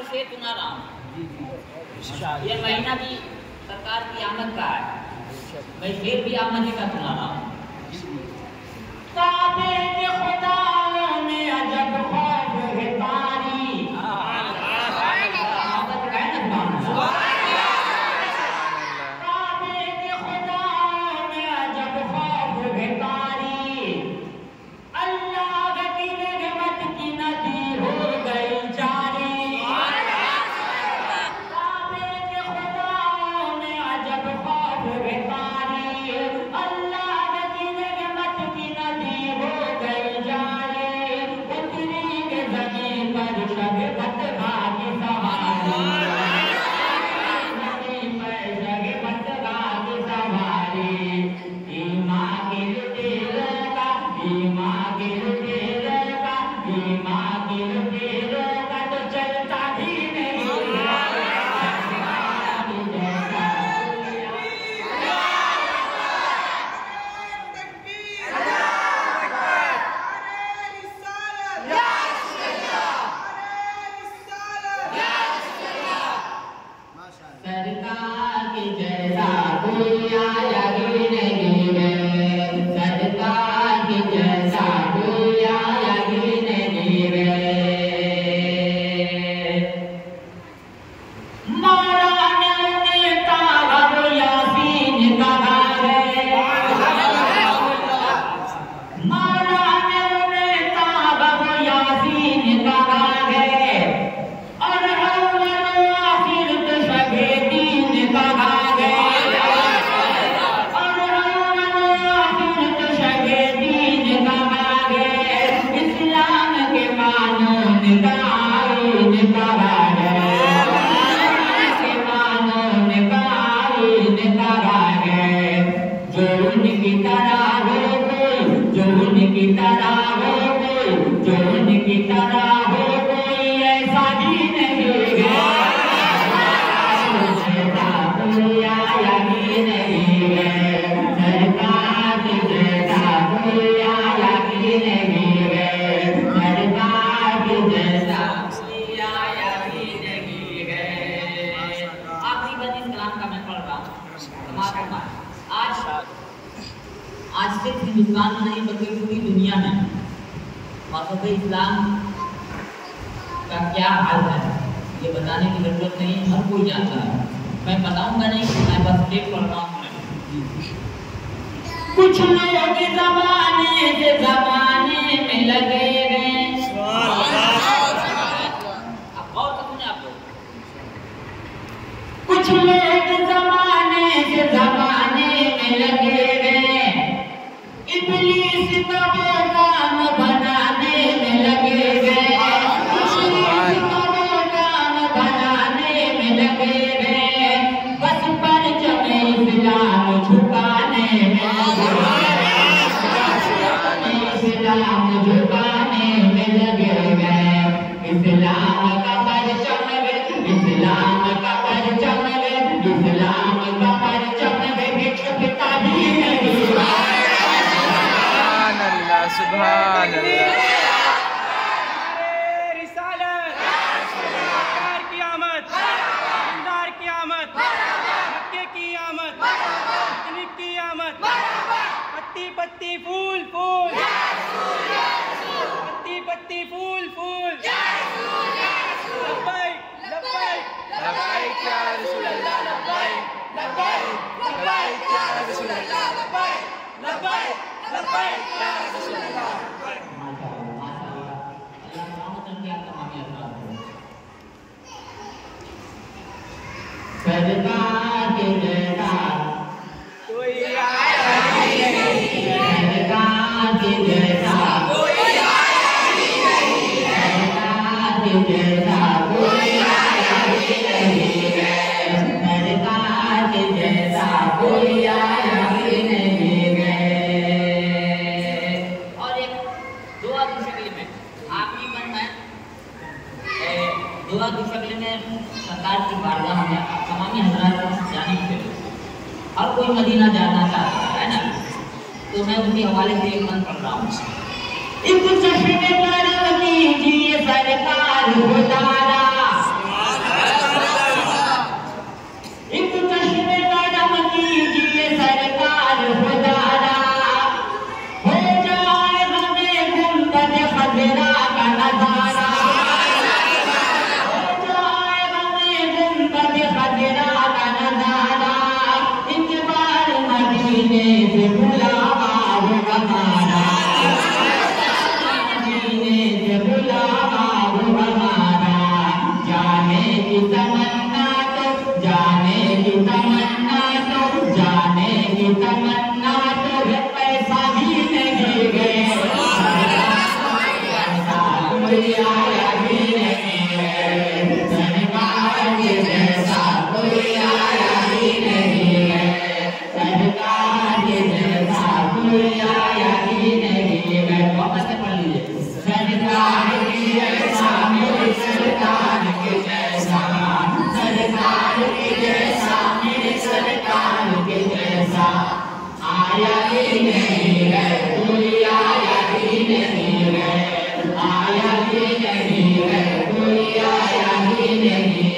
से सुना रहा हूँ। ये महीना भी सरकार की आमद का है, मैं शेर भी आमद का सुना रहा हूँ। काबे के खुदा में अजब खौफ है तारी, आमद का है ना काबे के खुदा में अजब खौफ है तारी, अल्लाह की रहमत की नदी हो गई जारी। काबे के खुदा में अजब खौफ है तारी, अल्लाह की रहमत की नदी हो गई जारी। उतरी के जमीन पर शगफत भागी सवारी, जमीन पर शगफत भागी सवारी। ईमा के लुटेरों का, ईमा के लुटेरों का, ईमा के लुटेरों का तो चलता भी नहीं सरकार की जैसा कोई आया ही नहीं है, सरकार की जैसा कोई आया ही नहीं है। मौलाना ने ताब यासीन कहा है, मौलाना ने ताब यासीन कहा है, और अव्वल आखिर तो शबे दीन कहा है, और अव्वल आखिर तो शबे दीन कहा है। इस्लाम के कानून का आईन कहा है, इस्लाम के कानून का आईन कहा है। जो उनकी तरह हो कोई, जो उनकी तरह हो कोई, जो उनकी तरह हो कोई ऐसा भी नहीं है, जैसा कोई आया ही नहीं है, सरकार की जैसा कोई आया ही नहीं है, सरकार की जैसा कोई आया ही नहीं है। आखिरी बंद इस कलाम का मैं पढ़ रहा हूँ, समाप्त करना है। आज सिर्फ हिंदुस्तान में नहीं बल्कि पूरी दुनिया में मज़हब इस्लाम का क्या हाल है ये बताने की जरूरत नहीं, हर कोई जानता है। मैं बताऊंगा नहीं, मैं बस टेप पढ़ रहा हूँ। कुछ लोग ज़माने से ज़माने में लगे गए, अब गौर से सुने आप लोग। कुछ लोग ज़माने से ज़माने में लगे गए, इब्लीस का वो काम बनाने में लगे गए, इब्लीस का वो काम बनाने में लगे गए। बस परचम इस्लाम झुकाने में लगे गए, इस्लाम झुकाने में लगे गए। इस्लाम का परचम, इस्लाम का परचम, इस्लाम का परचम झुकता भी नहीं। सुभान अल्लाह। रिसालत, सरकार की आमद, दीनदार की आमद, मक्के की आमद, मदीने की आमद, पत्ती पत्ती फूल फूल, पत्ती पत्ती फूल फूल, लब्बैक लब्बैक लब्बैक या रसूल अल्लाह, लब्बैक लब्बैक लब्बैक या रसूल अल्लाह, लब्बैक लब्बैक लब्बैक या रसूल अल्लाह। सरकार के जैसा कोई आया ही नहीं है, सरकार के जैसा कोई आया ही नहीं है, सरकार के जैसा कोई आया ही नहीं है, सरकार के जैसा कोई आया ही नहीं है। और एक दुआ की शक्ल में आखिरी बंद है, दुआ की शक्ल में सरकार की बारगाह में तमामी हजरात जाने के लिए हर कोई मदीना जाना चाहता है ना, तो मैं उनके हवाले से एक मंत्र पढ़ रहा हूँ। इस चश्मे पर कीजिए सरकार खुदारा, कोई आया ही नहीं है। वापस से पढ़ लीजिए। सरकार की जैसा मेरी सरकार के जैसा, सरकार के जैसा मेरी सरकार के जैसा आया ही नहीं है, कोई आया ही नहीं है, आया ही नहीं है, कोई आया ही नहीं